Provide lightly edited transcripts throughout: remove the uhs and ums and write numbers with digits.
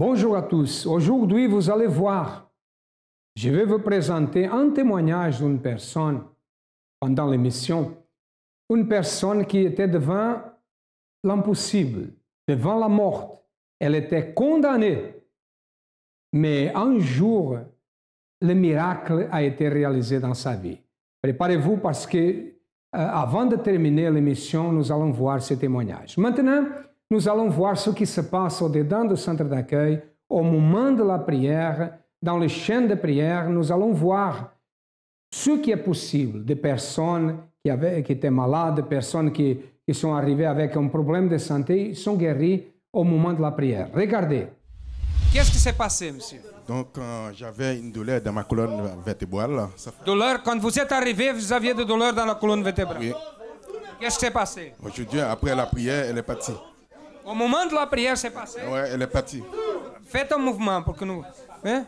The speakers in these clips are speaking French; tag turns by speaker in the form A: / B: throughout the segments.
A: Bonjour à tous. Aujourd'hui, vous allez voir, je vais vous présenter un témoignage d'une personne pendant l'émission. Une personne qui était devant l'impossible, devant la mort. Elle était condamnée. Mais un jour, le miracle a été réalisé dans sa vie. Préparez-vous parce que avant de terminer l'émission, nous allons voir ce témoignage. Maintenant, nous allons voir ce qui se passe au-dedans du centre d'accueil, au moment de la prière, dans les chaînes de prière. Nous allons voir ce qui est possible des personnes qui étaient malades, des personnes qui sont arrivées avec un problème de santé, sont guéries au moment de la prière. Regardez.
B: Qu'est-ce qui s'est passé, monsieur?
C: Donc, j'avais une douleur dans ma colonne vertébrale.
B: Douleur, quand vous êtes arrivé, vous aviez de douleur dans la colonne vertébrale?
C: Oui.
B: Qu'est-ce qui s'est passé?
C: Aujourd'hui, après la prière, elle est partie.
B: Au moment de la prière, c'est passé?
C: Oui, elle est partie.
B: Faites un mouvement pour que nous... Hein?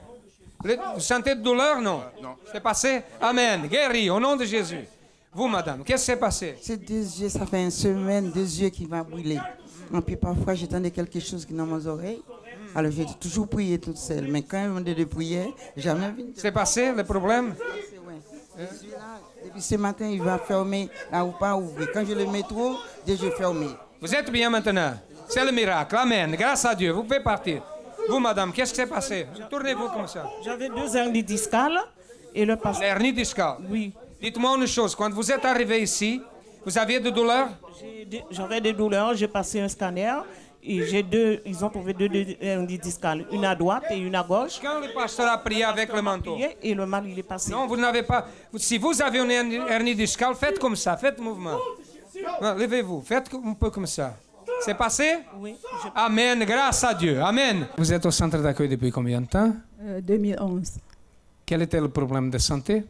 B: Vous sentez de douleur, non?
C: Non.
B: C'est passé? Amen. Guéri, au nom de Jésus. Vous, madame, qu'est-ce qui s'est passé?
D: C'est deux yeux, ça fait une semaine, deux yeux qui vont brûler. Et puis parfois, j'entendais quelque chose qui dans mes oreilles. Alors j'ai toujours prié toute seule. Mais quand on dit de prier, jamais vu.
B: C'est passé, le problème?
D: Depuis ce matin, il va fermer, là où pas ouvrir. Quand je le mets trop, déjà fermé.
B: Vous êtes bien maintenant? C'est le miracle. Amen. Grâce à Dieu. Vous pouvez partir. Vous, madame, qu'est-ce qui s'est passé? Tournez-vous comme ça.
E: J'avais 2 hernies discales et le pasteur...
B: L'hernie discale?
E: Oui.
B: Dites-moi une chose. Quand vous êtes arrivé ici, vous aviez de douleurs?
E: J'avais des douleurs. J'ai passé un scanner et ils ont trouvé 2 hernies discales. Une à droite et une à gauche.
B: Quand le pasteur a prié avec le manteau?
E: Et le mal, il est passé.
B: Non, vous n'avez pas... Si vous avez une hernie discale, faites comme ça. Faites le mouvement. Levez-vous. Faites un peu comme ça. C'est passé?
E: Oui.
B: Amen. Grâce à Dieu. Amen. Vous êtes au centre d'accueil depuis combien de temps?
F: 2011.
B: Quel était le problème de santé?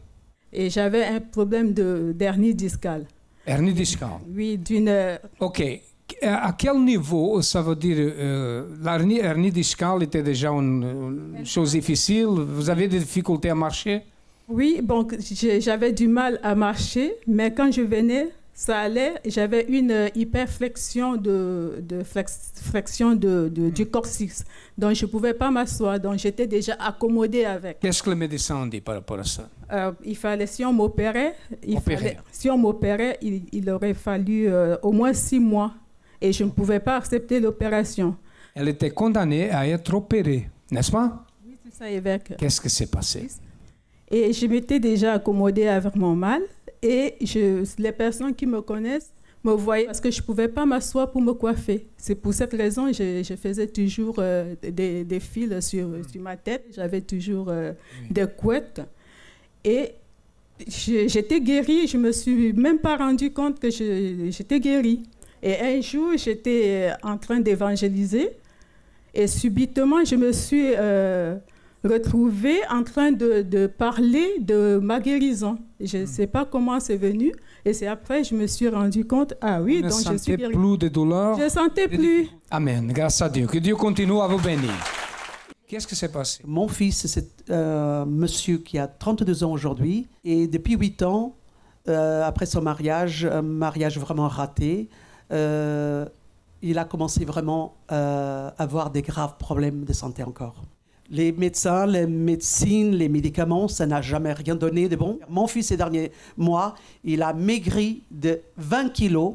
F: Et j'avais un problème d'hernie discale.
B: Hernie discale?
F: Oui, d'une...
B: OK. À quel niveau, ça veut dire, l'hernie discale était déjà une chose difficile? Vous avez des difficultés à marcher?
F: Oui, bon, j'avais du mal à marcher, mais quand je venais, ça allait. J'avais une hyperflexion flexion du coccyx. Donc, je ne pouvais pas m'asseoir. Donc, j'étais déjà accommodée avec.
B: Qu'est-ce que le médecin dit par rapport à ça?
F: Il fallait, si on m'opérait, il aurait fallu au moins 6 mois. Et je ne pouvais pas accepter l'opération.
B: Elle était condamnée à être opérée, n'est-ce pas?
F: Oui, c'est ça, évêque.
B: Qu'est-ce qui s'est passé?
F: Et je m'étais déjà accommodée avec mon mal. Et les personnes qui me connaissent me voyaient parce que je ne pouvais pas m'asseoir pour me coiffer. C'est pour cette raison que je faisais toujours des fils sur ma tête. J'avais toujours des couettes. Et j'étais guérie. Je ne me suis même pas rendu compte que j'étais guérie. Et un jour, j'étais en train d'évangéliser. Et subitement, je me suis retrouvée en train de parler de ma guérison. Je ne sais pas comment c'est venu. Et c'est après que je me suis rendu compte, ah oui, donc je suis guérie.
B: Vous ne sentez plus de douleur?
F: Je ne sentais plus.
B: Amen. Grâce à Dieu. Que Dieu continue à vous bénir. Qu'est-ce qui s'est passé?
G: Mon fils, c'est un monsieur qui a 32 ans aujourd'hui. Et depuis 8 ans, après son mariage, un mariage vraiment raté, il a commencé vraiment à avoir des graves problèmes de santé encore. Les médecins, les médecines, les médicaments, ça n'a jamais rien donné de bon. Mon fils, ces derniers mois, il a maigri de 20 kilos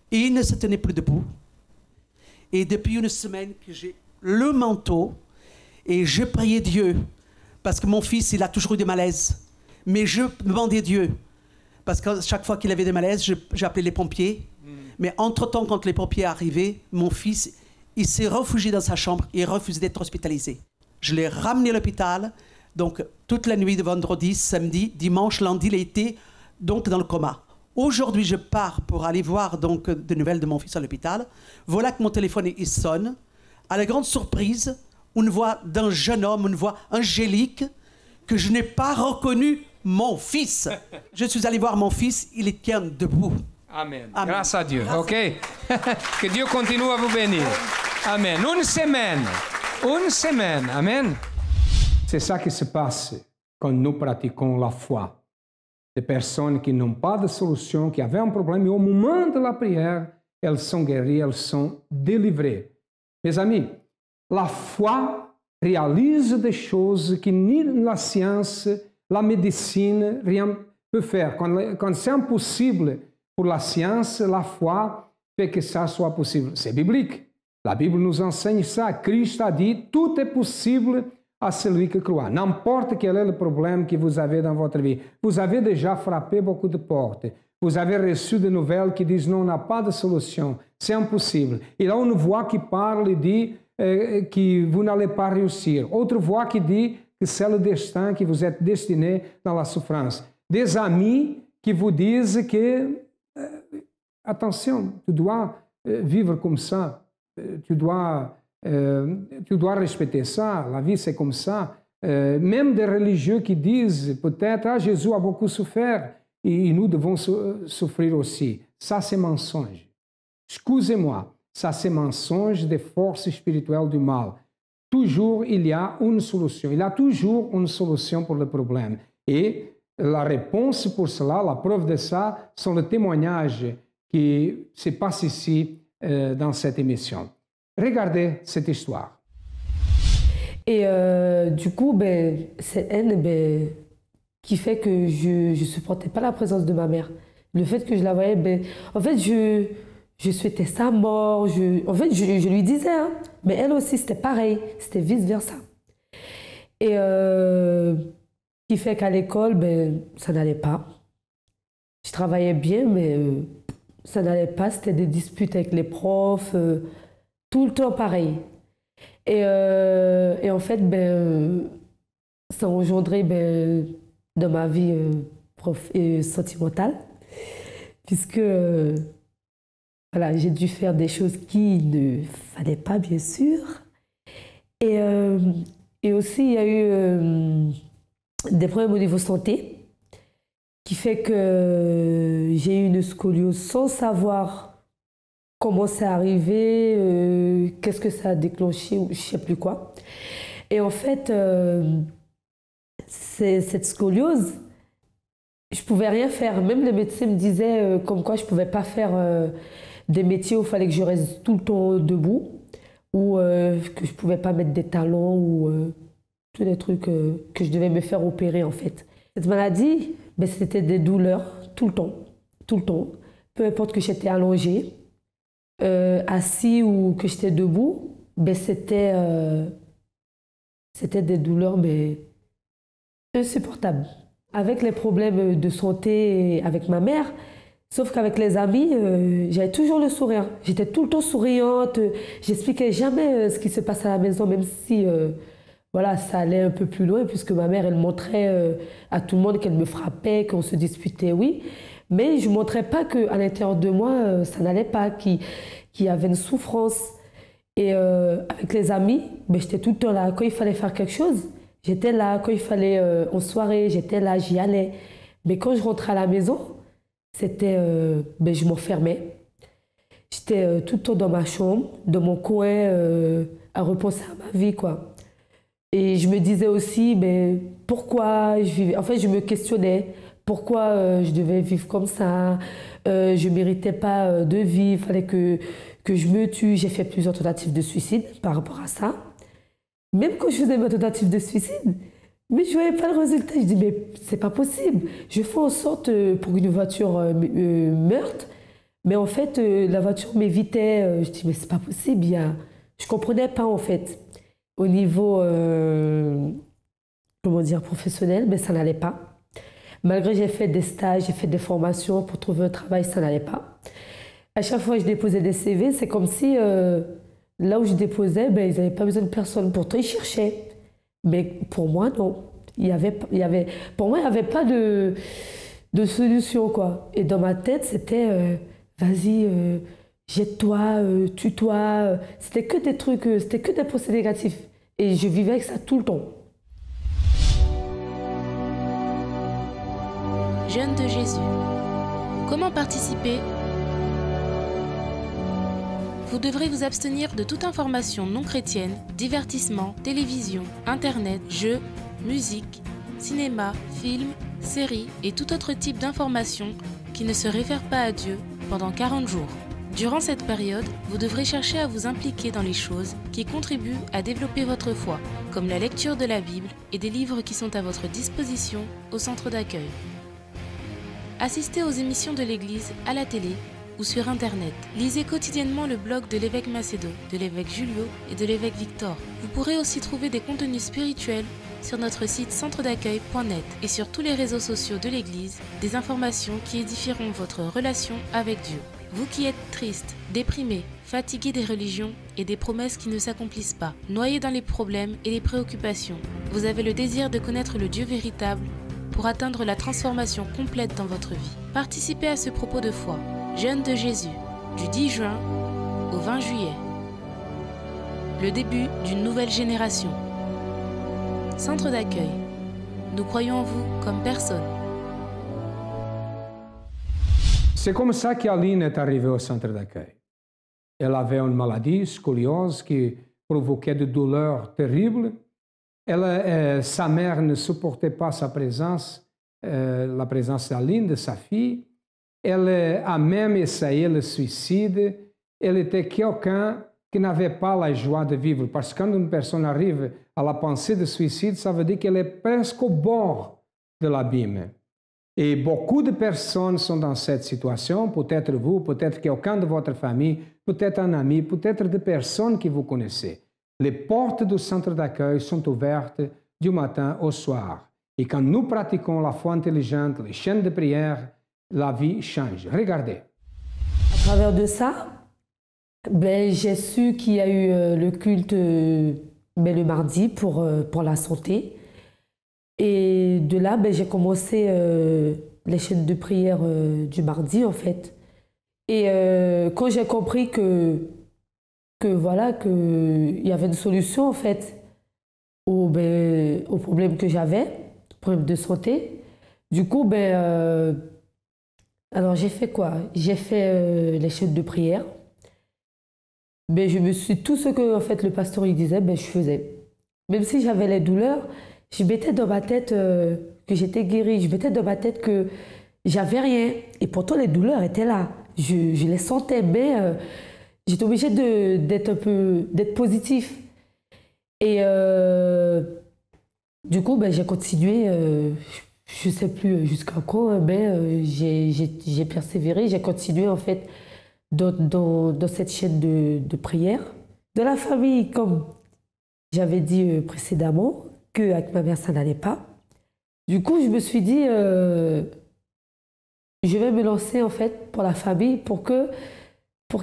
G: et il ne se tenait plus debout. Et depuis une semaine que j'ai le manteau et je priais Dieu parce que mon fils, il a toujours eu des malaises. Mais je demandais Dieu. Parce que chaque fois qu'il avait des malaises, j'appelais les pompiers. Mais entre-temps, quand les pompiers arrivaient, mon fils, il s'est réfugié dans sa chambre et refusait d'être hospitalisé. Je l'ai ramené à l'hôpital. Donc, toute la nuit de vendredi, samedi, dimanche, lundi, il était donc dans le coma. Aujourd'hui, je pars pour aller voir donc des nouvelles de mon fils à l'hôpital. Voilà que mon téléphone il sonne. À la grande surprise, une voix d'un jeune homme, une voix angélique que je n'ai pas reconnue. Mon fils. Je suis allé voir mon fils, il tient debout.
B: Amen.
G: Amen.
B: Grâce à Dieu. OK? Que Dieu continue à vous bénir. Amen. Une semaine. Amen.
A: C'est ça qui se passe quand nous pratiquons la foi. Des personnes qui n'ont pas de solution, qui avaient un problème, et au moment de la prière, elles sont guéries, elles sont délivrées. Mes amis, La foi réalise des choses que ni la science, la médecine, rien peut faire. Quand c'est impossible pour la science, la foi fait que ça soit possible. C'est biblique. La Bible nous enseigne ça. Christ a dit, tout est possible à celui qui croit. N'importe quel est le problème que vous avez dans votre vie. Vous avez déjà frappé beaucoup de portes. Vous avez reçu des nouvelles qui disent, non, on n'a pas de solution. C'est impossible. Et là, une voix qui parle et dit que vous n'allez pas réussir. Autre voix qui dit que c'est le destin, que vous êtes destiné dans la souffrance. Des amis qui vous disent que, attention, tu dois vivre comme ça. Tu dois respecter ça. La vie, c'est comme ça. Même des religieux qui disent peut-être, ah, Jésus a beaucoup souffert et nous devons souffrir aussi. Ça, c'est mensonge. Excusez-moi, ça, c'est mensonge des forces spirituelles du mal. Toujours, il y a une solution. Il y a toujours une solution pour le problème. Et la réponse pour cela, la preuve de ça, sont les témoignages qui se passent ici dans cette émission. Regardez cette histoire.
H: Et du coup, c'est elle qui fait que je ne supportais pas la présence de ma mère. Le fait que je la voyais, en fait, je souhaitais sa mort. En fait, je lui disais, hein, mais elle aussi, c'était pareil. C'était vice-versa. Et qui fait qu'à l'école, ça n'allait pas. Je travaillais bien, mais ça n'allait pas. C'était des disputes avec les profs. Tout le temps pareil. Et en fait, ça a engendré dans ma vie sentimentale, puisque voilà, j'ai dû faire des choses qui ne fallait pas, bien sûr. Et aussi, il y a eu des problèmes au niveau santé, qui fait que j'ai eu une scoliose sans savoir comment c'est arrivé, qu'est-ce que ça a déclenché, ou je ne sais plus quoi. Et en fait, cette scoliose, je ne pouvais rien faire. Même les médecins me disaient comme quoi je ne pouvais pas faire des métiers où il fallait que je reste tout le temps debout, ou que je ne pouvais pas mettre des talons, ou tous les trucs que je devais me faire opérer en fait. Cette maladie, c'était des douleurs tout le temps. Peu importe que j'étais allongée, assis ou que j'étais debout, c'était des douleurs insupportables. Avec les problèmes de santé avec ma mère, sauf qu'avec les amis, j'avais toujours le sourire. J'étais tout le temps souriante, j'expliquais jamais ce qui se passe à la maison, même si voilà, ça allait un peu plus loin, puisque ma mère, elle montrait à tout le monde qu'elle me frappait, qu'on se disputait, oui. Mais je ne montrais pas qu'à l'intérieur de moi, ça n'allait pas, qu'il y avait une souffrance. Et avec les amis, j'étais tout le temps là. Quand il fallait faire quelque chose, j'étais là. Quand il fallait en soirée, j'étais là, j'y allais. Mais quand je rentrais à la maison, c'était, je m'enfermais. J'étais tout le temps dans ma chambre, dans mon coin, à repenser à ma vie, quoi. Et je me disais aussi, pourquoi je vivais. En fait, je me questionnais. Pourquoi je devais vivre comme ça? Je ne méritais pas de vivre, il fallait que je me tue. J'ai fait plusieurs tentatives de suicide par rapport à ça. Même quand je faisais ma tentative de suicide, mais je ne voyais pas le résultat. Je dis, mais c'est pas possible. Je fais en sorte pour qu'une voiture meurtre, mais en fait, la voiture m'évitait. Je dis, mais c'est pas possible. Je ne comprenais pas en fait. Au niveau professionnel, ça n'allait pas. Malgré que j'ai fait des stages, j'ai fait des formations pour trouver un travail, ça n'allait pas. À chaque fois que je déposais des CV, c'est comme si là où je déposais, ils n'avaient pas besoin de personne. Pourtant, ils cherchaient. Mais pour moi, non. Pour moi, il n'y avait pas de solution, quoi. Et dans ma tête, c'était vas-y, jette-toi, tue-toi. C'était que des trucs, c'était que des pensées négatives. Et je vivais avec ça tout le temps.
I: Jeunes de Jésus. Comment participer? Vous devrez vous abstenir de toute information non chrétienne, divertissement, télévision, internet, jeux, musique, cinéma, films, séries et tout autre type d'informations qui ne se réfèrent pas à Dieu pendant 40 jours. Durant cette période, vous devrez chercher à vous impliquer dans les choses qui contribuent à développer votre foi, comme la lecture de la Bible et des livres qui sont à votre disposition au centre d'accueil. Assistez aux émissions de l'Église à la télé ou sur Internet. Lisez quotidiennement le blog de l'évêque Macedo, de l'évêque Julio et de l'évêque Victor. Vous pourrez aussi trouver des contenus spirituels sur notre site centredaccueil.net et sur tous les réseaux sociaux de l'Église, des informations qui édifieront votre relation avec Dieu. Vous qui êtes triste, déprimé, fatigué des religions et des promesses qui ne s'accomplissent pas, noyé dans les problèmes et les préoccupations, vous avez le désir de connaître le Dieu véritable pour atteindre la transformation complète dans votre vie. Participez à ce propos de foi, Jeûne de Jésus, du 10 juin au 20 juillet. Le début d'une nouvelle génération. Centre d'accueil. Nous croyons en vous comme personne.
A: C'est comme ça qu'Aline est arrivée au centre d'accueil. Elle avait une maladie, scoliose, qui provoquait des douleurs terribles. Sa mère ne supportait pas sa présence, la présence d'Aline, de sa fille. Elle a même essayé le suicide. Elle était quelqu'un qui n'avait pas la joie de vivre. Parce que quand une personne arrive à la pensée de suicide, ça veut dire qu'elle est presque au bord de l'abîme. Et beaucoup de personnes sont dans cette situation, peut-être vous, peut-être quelqu'un de votre famille, peut-être un ami, peut-être des personnes que vous connaissez. Les portes du centre d'accueil sont ouvertes du matin au soir. Et quand nous pratiquons la foi intelligente, les chaînes de prière, la vie change. Regardez.
H: À travers de ça, j'ai su qu'il y a eu le culte le mardi pour la santé. Et de là, j'ai commencé les chaînes de prière du mardi, en fait. Et quand j'ai compris qu'il y avait une solution, en fait, au problème que j'avais, problème de santé, du coup, alors j'ai fait quoi? J'ai fait les chaînes de prière. Je me suis, tout ce que en fait, le pasteur il disait, je faisais. Même si j'avais les douleurs, je mettais dans ma tête que j'étais guérie. Je mettais dans ma tête que j'avais rien. Et pourtant, les douleurs étaient là. Je les sentais, mais j'étais obligée d'être positif. Et du coup, j'ai continué, je ne sais plus jusqu'à quand, mais j'ai persévéré. J'ai continué, en fait, dans cette chaîne de prière. De la famille, comme j'avais dit précédemment, qu'avec ma mère, ça n'allait pas. Du coup, je me suis dit, je vais me lancer, en fait, pour la famille, pour que je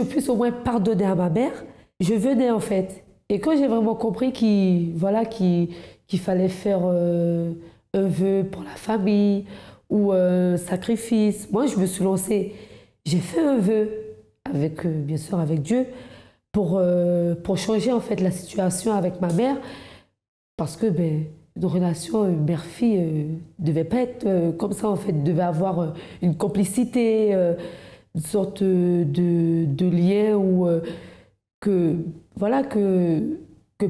H: puisse au moins pardonner à ma mère. Je venais, en fait. Et quand j'ai vraiment compris qu'il fallait faire un vœu pour la famille ou un sacrifice, moi, je me suis lancée. J'ai fait un vœu, bien sûr, avec Dieu, pour changer en fait la situation avec ma mère, parce que nos relations mère-fille ne devaient pas être comme ça en fait, devait avoir une complicité, une sorte de lien que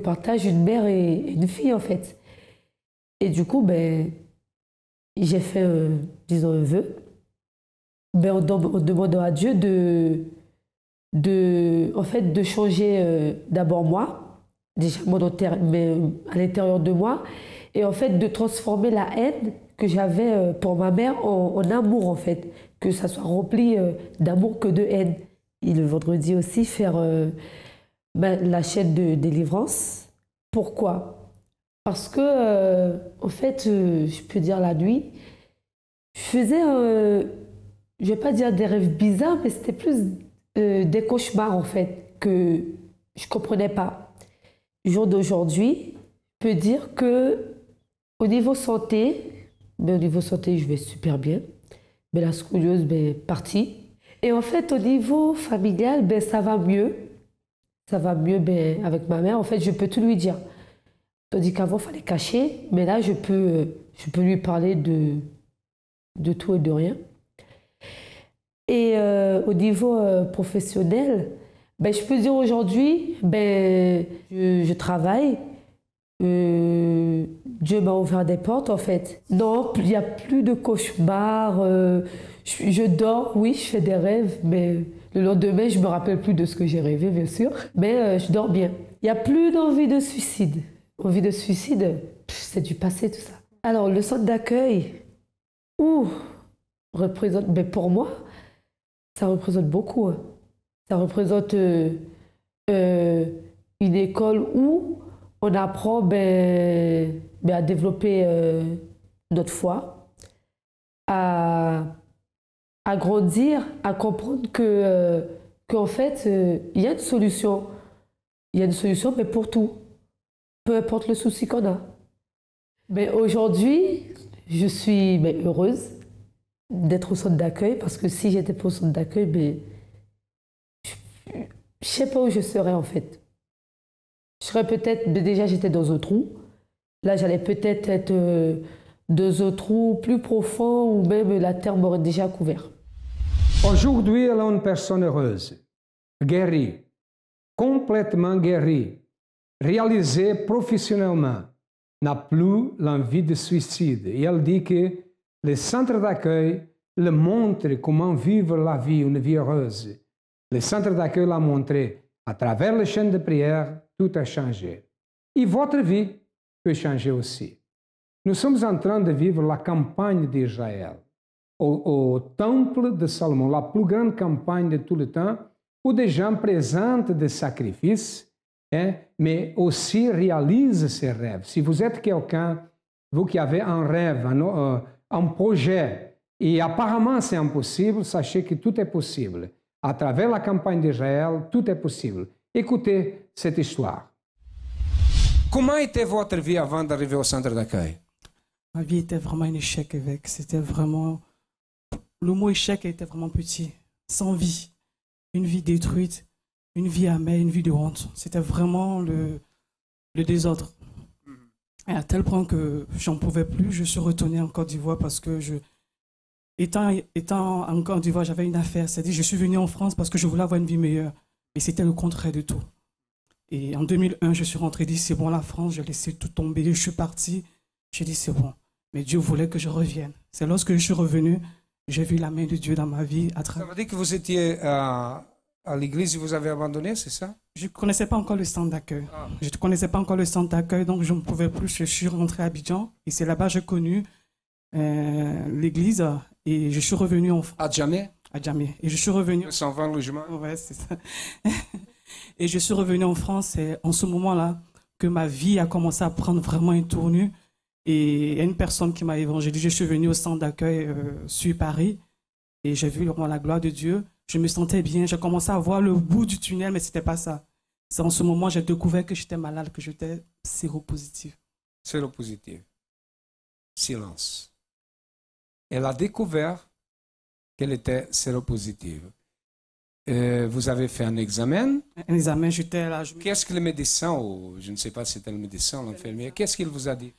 H: partage une mère et une fille en fait. Et du coup j'ai fait disons un vœu, en demandant à Dieu de changer d'abord moi, déjà mais à l'intérieur de moi, et en fait de transformer la haine que j'avais pour ma mère en amour en fait, que ça soit rempli d'amour que de haine. Et le vendredi aussi faire la chaîne de délivrance. Pourquoi? Parce que en fait, je peux dire la nuit, je faisais, je vais pas dire des rêves bizarres, mais c'était plus des cauchemars en fait que je comprenais pas. Le jour d'aujourd'hui, je peux dire que au niveau santé, je vais super bien. Mais la scoliose partie. Et en fait, au niveau familial, ça va mieux. Ça va mieux avec ma mère. En fait, je peux tout lui dire. Tandis qu'avant, il fallait cacher. Mais là, je peux lui parler de tout et de rien. Et au niveau professionnel, je peux dire aujourd'hui, je travaille. Dieu m'a ouvert des portes en fait. Non, il n'y a plus de cauchemars. Je dors, oui, je fais des rêves, mais le lendemain, je me rappelle plus de ce que j'ai rêvé, bien sûr. Mais je dors bien. Il n'y a plus d'envie de suicide. Envie de suicide, c'est du passé, tout ça. Alors, le centre d'accueil, représente, mais pour moi, ça représente beaucoup. Hein. Ça représente une école où on apprend à développer notre foi, à grandir, à comprendre qu'en fait, il y a une solution. Il y a une solution, mais pour tout. Peu importe le souci qu'on a. Mais aujourd'hui, je suis heureuse d'être au centre d'accueil, parce que si j'étais pas au centre d'accueil, je ne sais pas où je serais en fait. Je serais peut-être, déjà j'étais dans un trou. Là, j'allais peut-être être dans un trou plus profond, ou même la terre m'aurait déjà couvert.
A: Aujourd'hui, elle est une personne heureuse, guérie, complètement guérie, réalisée professionnellement, n'a plus l'envie de suicide. Et elle dit que le centre d'accueil le montre comment vivre la vie, une vie heureuse. Le centre d'accueil l'a montré à travers les chaînes de prière, tout a changé. Et votre vie peut changer aussi. Nous sommes en train de vivre la campagne d'Israël au temple de Salomon, la plus grande campagne de tout le temps, où des gens présentent des sacrifices, mais aussi réalisent ces rêves. Si vous êtes quelqu'un, vous qui avez un rêve, un projet, et apparemment c'est impossible, sachez que tout est possible. À travers la campagne d'Israël, tout est possible. Écoutez cette histoire.
B: Comment était votre vie avant d'arriver au centre d'accueil?
J: Ma vie était vraiment un échec avec. C'était vraiment... Le mot échec était vraiment petit. Sans vie. Une vie détruite. Une vie amère, une vie de honte. C'était vraiment le désordre. Et à tel point que j'en pouvais plus, je suis retourné en Côte d'Ivoire parce que étant en Côte d'Ivoire, j'avais une affaire. C'est-à-dire, je suis venu en France parce que je voulais avoir une vie meilleure. Mais c'était le contraire de tout. Et en 2001, je suis rentré, dit c'est bon, la France, j'ai laissé tout tomber. Je suis parti. J'ai dit c'est bon. Mais Dieu voulait que je revienne. C'est lorsque je suis revenu, j'ai vu la main de Dieu dans ma vie. Ça
B: veut dire que vous étiez à l'église et vous avez abandonné, c'est ça?
J: Je ne connaissais pas encore le centre d'accueil. Je ne connaissais pas encore le centre d'accueil, donc je ne pouvais plus. Je suis rentré à Abidjan et c'est là-bas que j'ai connu l'église et je suis revenu en France.
B: À Djamé?
J: À Djamé. Et je suis revenu.
B: 120 logements?
J: Ouais, c'est ça. Et je suis revenu en France et en ce moment-là que ma vie a commencé à prendre vraiment une tournure. Et il y a une personne qui m'a évangélisé. Je suis venu au centre d'accueil sur Paris et j'ai vu la gloire de Dieu. Je me sentais bien. J'ai commencé à voir le bout du tunnel, mais ce n'était pas ça. C'est en ce moment que j'ai découvert que j'étais malade, que j'étais séropositive.
B: Séropositive. Silence. Elle a découvert qu'elle était séropositive. Vous avez fait un examen.
J: Un examen, j'étais là.
B: Qu'est-ce que le médecin, ou je ne sais pas si c'était le médecin ou l'infirmière, qu'est-ce qu'il vous a dit?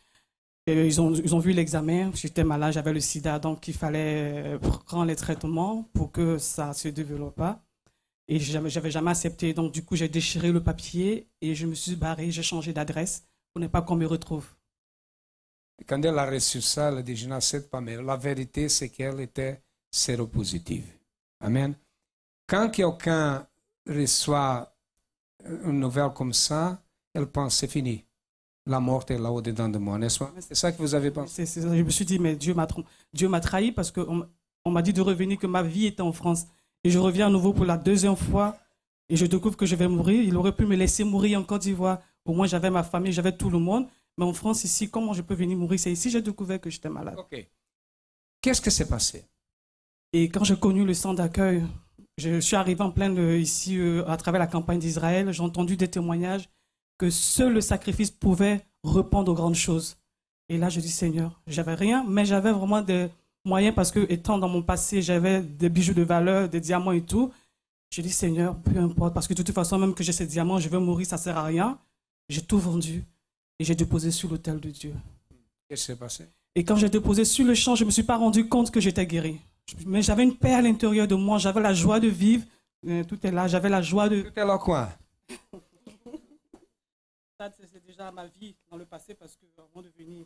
J: Ils ont vu l'examen, j'étais malade, j'avais le sida, donc il fallait prendre les traitements pour que ça ne se développe pas. Et je n'avais jamais accepté, donc du coup j'ai déchiré le papier et je me suis barré, j'ai changé d'adresse pour ne pas qu'on me retrouve.
B: Quand elle a reçu ça, elle a dit, je n'accepte pas, mais la vérité c'est qu'elle était séropositive. Amen. Quand quelqu'un reçoit une nouvelle comme ça, elle pense c'est fini. La mort est là au-dedans de moi, n'est-ce pas? C'est ça que vous avez pensé?
J: Je me suis dit, mais Dieu m'a trahi parce qu'on m'a dit de revenir, que ma vie était en France. Et je reviens à nouveau pour la deuxième fois et je découvre que je vais mourir. Il aurait pu me laisser mourir en Côte d'Ivoire. Au moins, j'avais ma famille, j'avais tout le monde. Mais en France, ici, comment je peux venir mourir? C'est ici que j'ai découvert que j'étais malade.
B: Ok. Qu'est-ce qui s'est passé?
J: Et quand j'ai connu le centre d'accueil, je suis arrivé en plein ici à travers la campagne d'Israël. J'ai entendu des témoignages que seul le sacrifice pouvait répondre aux grandes choses. Et là, je dis, Seigneur, j'avais rien, mais j'avais vraiment des moyens parce que, étant dans mon passé, j'avais des bijoux de valeur, des diamants et tout. Je dis, Seigneur, peu importe, parce que de toute façon, même que j'ai ces diamants, je vais mourir, ça ne sert à rien. J'ai tout vendu et j'ai déposé sur l'autel de Dieu.
B: Qu'est-ce qui s'est passé? Et
J: quand j'ai déposé sur le champ, je ne me suis pas rendu compte que j'étais guéri. Mais j'avais une paix à l'intérieur de moi, j'avais la joie de vivre. Tout est là, j'avais la joie de...
B: Tout est là quoi?
J: C'est déjà ma vie dans le passé parce que avant de venir...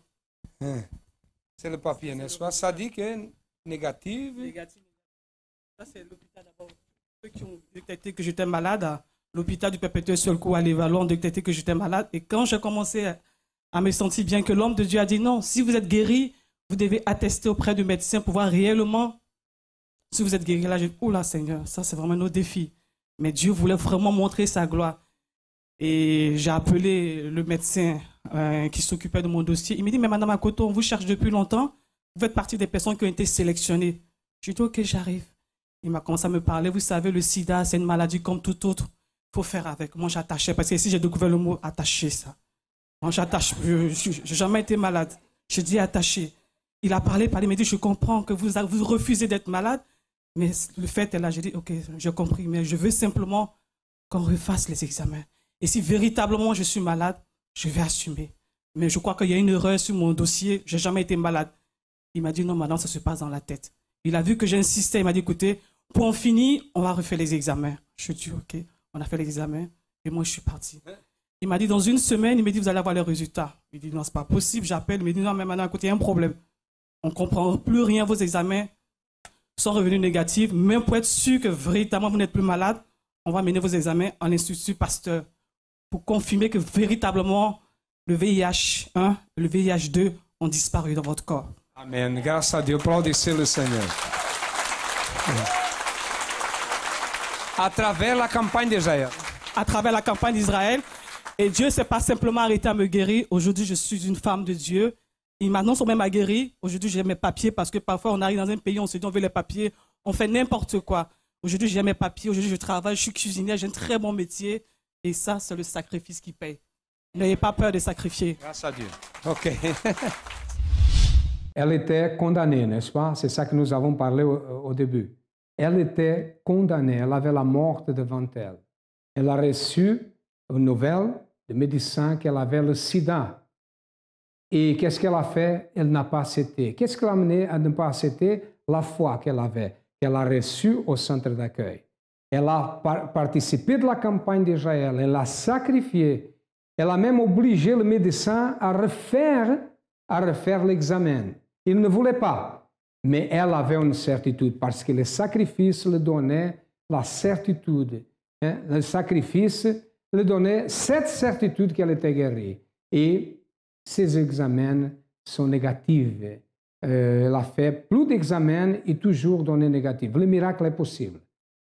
B: C'est le papier, n'est-ce pas? Ça dit que négative.
J: Ça, c'est l'hôpital d'abord. Ceux qui ont détecté que j'étais malade, l'hôpital du Perpétuel Secours à Levallois ont détecté que j'étais malade. Et quand j'ai commencé à me sentir bien, que l'homme de Dieu a dit non, si vous êtes guéri, vous devez attester auprès du médecin pour voir réellement si vous êtes guéri. Là, j'ai dit, oh là Seigneur, ça c'est vraiment nos défis. Mais Dieu voulait vraiment montrer sa gloire. Et j'ai appelé le médecin qui s'occupait de mon dossier. Il me dit, mais Madame Akoto, on vous cherche depuis longtemps. Vous faites partie des personnes qui ont été sélectionnées. Je lui ai dit, ok, j'arrive. Il m'a commencé à me parler. Vous savez, le sida, c'est une maladie comme tout autre. Il faut faire avec. Moi, j'attachais. Parce que ici, j'ai découvert le mot attaché, ça. Moi, j'attache. Je n'ai jamais été malade. J'ai dit attaché. Il a parlé, il m'a dit, je comprends que vous refusez d'être malade. Mais le fait est là. J'ai dit, ok, j'ai compris. Mais je veux simplement qu'on refasse les examens. Et si véritablement je suis malade, je vais assumer. Mais je crois qu'il y a une erreur sur mon dossier. Je n'ai jamais été malade. Il m'a dit, non, madame, ça se passe dans la tête. Il a vu que j'insistais. Il m'a dit, écoutez, pour en finir, on va refaire les examens. Je lui ai dit, ok, on a fait les examens. Et moi, je suis parti. Il m'a dit, dans une semaine, il m'a dit, vous allez avoir les résultats. Il dit, non, ce n'est pas possible. J'appelle. Il m'a dit, non, mais madame, écoutez, il y a un problème. On ne comprend plus rien. Vos examens sont revenus négatifs. Même pour être sûr que véritablement vous n'êtes plus malade, on va mener vos examens en Institut Pasteur pour confirmer que véritablement le VIH1 et le VIH2 ont disparu dans votre corps.
B: Amen. Grâce à Dieu. Applaudissez le Seigneur. À travers la campagne d'Israël.
J: À travers la campagne d'Israël. Et Dieu ne s'est pas simplement arrêté à me guérir. Aujourd'hui, je suis une femme de Dieu. Il m'a non seulement guéri. Aujourd'hui, j'ai mes papiers parce que parfois, on arrive dans un pays, on se dit on veut les papiers. On fait n'importe quoi. Aujourd'hui, j'ai mes papiers. Aujourd'hui, je travaille. Je suis cuisinière. J'ai un très bon métier. Et ça, c'est le sacrifice qui paye. N'ayez pas peur de sacrifier.
B: Grâce à Dieu. OK.
A: Elle était condamnée, n'est-ce pas? C'est ça que nous avons parlé au début. Elle était condamnée. Elle avait la mort devant elle. Elle a reçu une nouvelle de médecin qu'elle avait le sida. Et qu'est-ce qu'elle a fait? Elle n'a pas accepté. Qu'est-ce qui l'a amené à ne pas accepter? La foi qu'elle avait, qu'elle a reçue au centre d'accueil. Elle a participé de la campagne d'Israël, elle a sacrifié, elle a même obligé le médecin à refaire l'examen. Il ne voulait pas, mais elle avait une certitude parce que le sacrifice lui donnait la certitude. Le sacrifice lui donnait cette certitude qu'elle était guérie. Et ces examens sont négatifs. Elle a fait plus d'examens et toujours donné négatif. Le miracle est possible.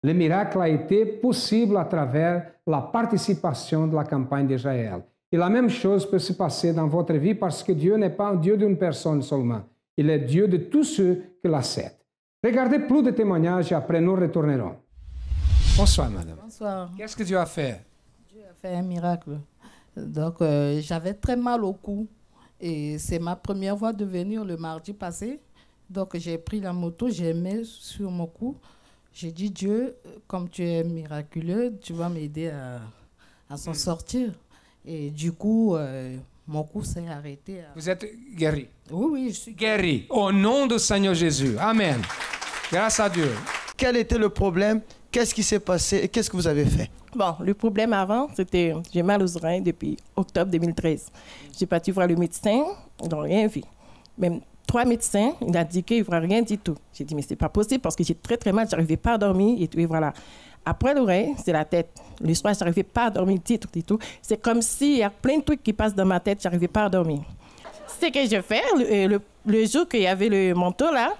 A: Le miracle a été possible à travers la participation de la campagne d'Israël. Et la même chose peut se passer dans votre vie parce que Dieu n'est pas un Dieu d'une personne seulement. Il est Dieu de tous ceux qui l'acceptent. Regardez plus de témoignages et après nous retournerons.
B: Bonsoir, madame.
K: Bonsoir.
B: Qu'est-ce que Dieu a fait?
K: Dieu a fait un miracle. Donc, j'avais très mal au cou. Et c'est ma première fois de venir le mardi passé. Donc, j'ai pris la moto, j'ai mis sur mon cou. J'ai dit, Dieu, comme tu es miraculeux, tu vas m'aider à s'en sortir. Et du coup, mon cou s'est arrêté.
B: Vous êtes guéri?
K: Oui, oui, je suis
B: guéri. Au nom du Seigneur Jésus. Amen. Grâce à Dieu.
L: Quel était le problème? Qu'est-ce qui s'est passé et qu'est-ce que vous avez fait?
E: Bon, le problème avant, c'était j'ai mal aux oreilles depuis octobre 2013. J'ai parti voir le médecin, ils n'ont rien vu. Même 3 médecins, il a dit qu'il ne voit rien du tout. J'ai dit, mais ce n'est pas possible parce que j'ai très très mal, je n'arrivais pas à dormir et tout, et voilà. Après l'oreille, c'est la tête. Le soir, je n'arrivais pas à dormir du tout et tout. C'est comme s'il y a plein de trucs qui passent dans ma tête, je n'arrivais pas à dormir. Ce que je fais, le jour qu'il y avait le manteau là,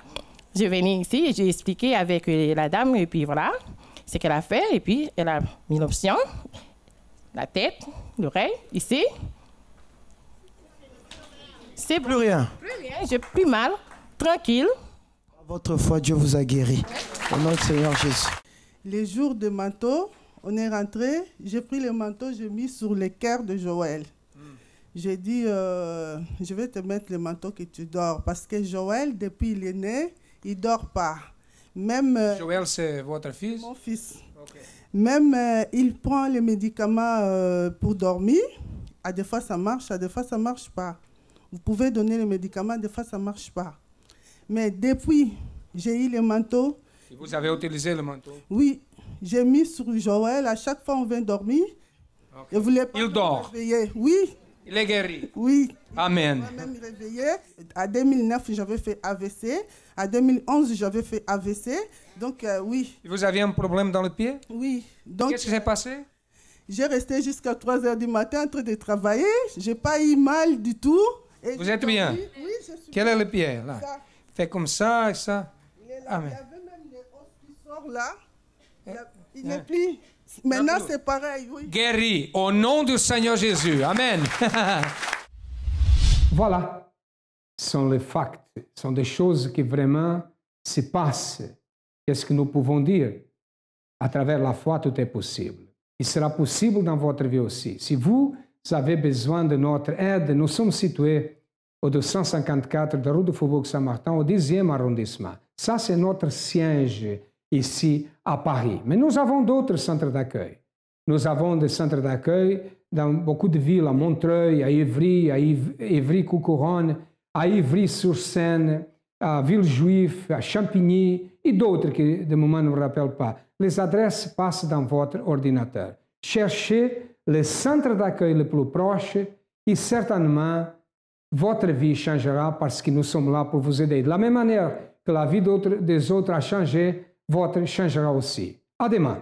E: je venais ici et j'ai expliqué avec la dame et puis voilà ce qu'elle a fait. Et puis elle a mis l'option, la tête, l'oreille, ici.
L: C'est plus rien.
E: Plus rien, j'ai plus mal, tranquille.
L: Votre foi, Dieu vous a guéri. Au nom du Seigneur Jésus.
M: Les jours de manteau, on est rentré, j'ai pris le manteau, j'ai mis sur le cœur de Joël. J'ai dit, je vais te mettre le manteau que tu dors. Parce que Joël, depuis il est né, il ne dort pas. Même,
B: Joël, c'est votre fils?
M: Mon fils.
B: Okay.
M: Même, il prend les médicaments pour dormir. À des fois, ça marche, à des fois, ça ne marche pas. Vous pouvez donner les médicaments, des fois, ça ne marche pas. Mais depuis, j'ai eu le manteau.
B: Et vous avez utilisé le manteau?
M: Oui, j'ai mis sur Joël. À chaque fois, on vient dormir.
B: Okay.
M: Il dort?
B: Oui, Il est guéri.
M: Oui.
B: Amen.
M: Il m'a même réveillé. À 2009, j'avais fait AVC. À 2011, j'avais fait AVC. Donc, oui.
B: Vous aviez un problème dans le pied?
M: Oui. Donc,
B: qu'est-ce qui s'est passé?
M: J'ai resté jusqu'à 3 heures du matin en train de travailler. Je n'ai pas eu mal du tout. Et
B: vous êtes bien?
M: Oui, je suis
B: Quel
M: bien.
B: est le pied, là?
M: Ça.
B: Fait comme ça et ça.
M: Il
B: Amen.
M: y avait même les os qui sortent là. Il n'est plus. Maintenant, c'est pareil, oui.
B: Guéri au nom du Seigneur Jésus. Amen.
A: Voilà, ce sont les facts, ce sont des choses qui vraiment se passent. Qu'est-ce que nous pouvons dire? À travers la foi, tout est possible. Il sera possible dans votre vie aussi. Si vous avez besoin de notre aide, nous sommes situés au 254 de rue de Faubourg Saint-Martin, au 10e arrondissement. Ça, c'est notre siège ici à Paris. Mais nous avons d'autres centres d'accueil. Nous avons des centres d'accueil dans beaucoup de villes, à Montreuil, à Ivry, Ivry-Couronne, à Ivry-sur-Seine, à Villejuif, à Champigny et d'autres qui de moment ne me rappellent pas. Les adresses passent dans votre ordinateur. Cherchez le centre d'accueil le plus proche et certainement votre vie changera parce que nous sommes là pour vous aider. De la même manière que la vie des autres a changé, votre changera aussi. À demain.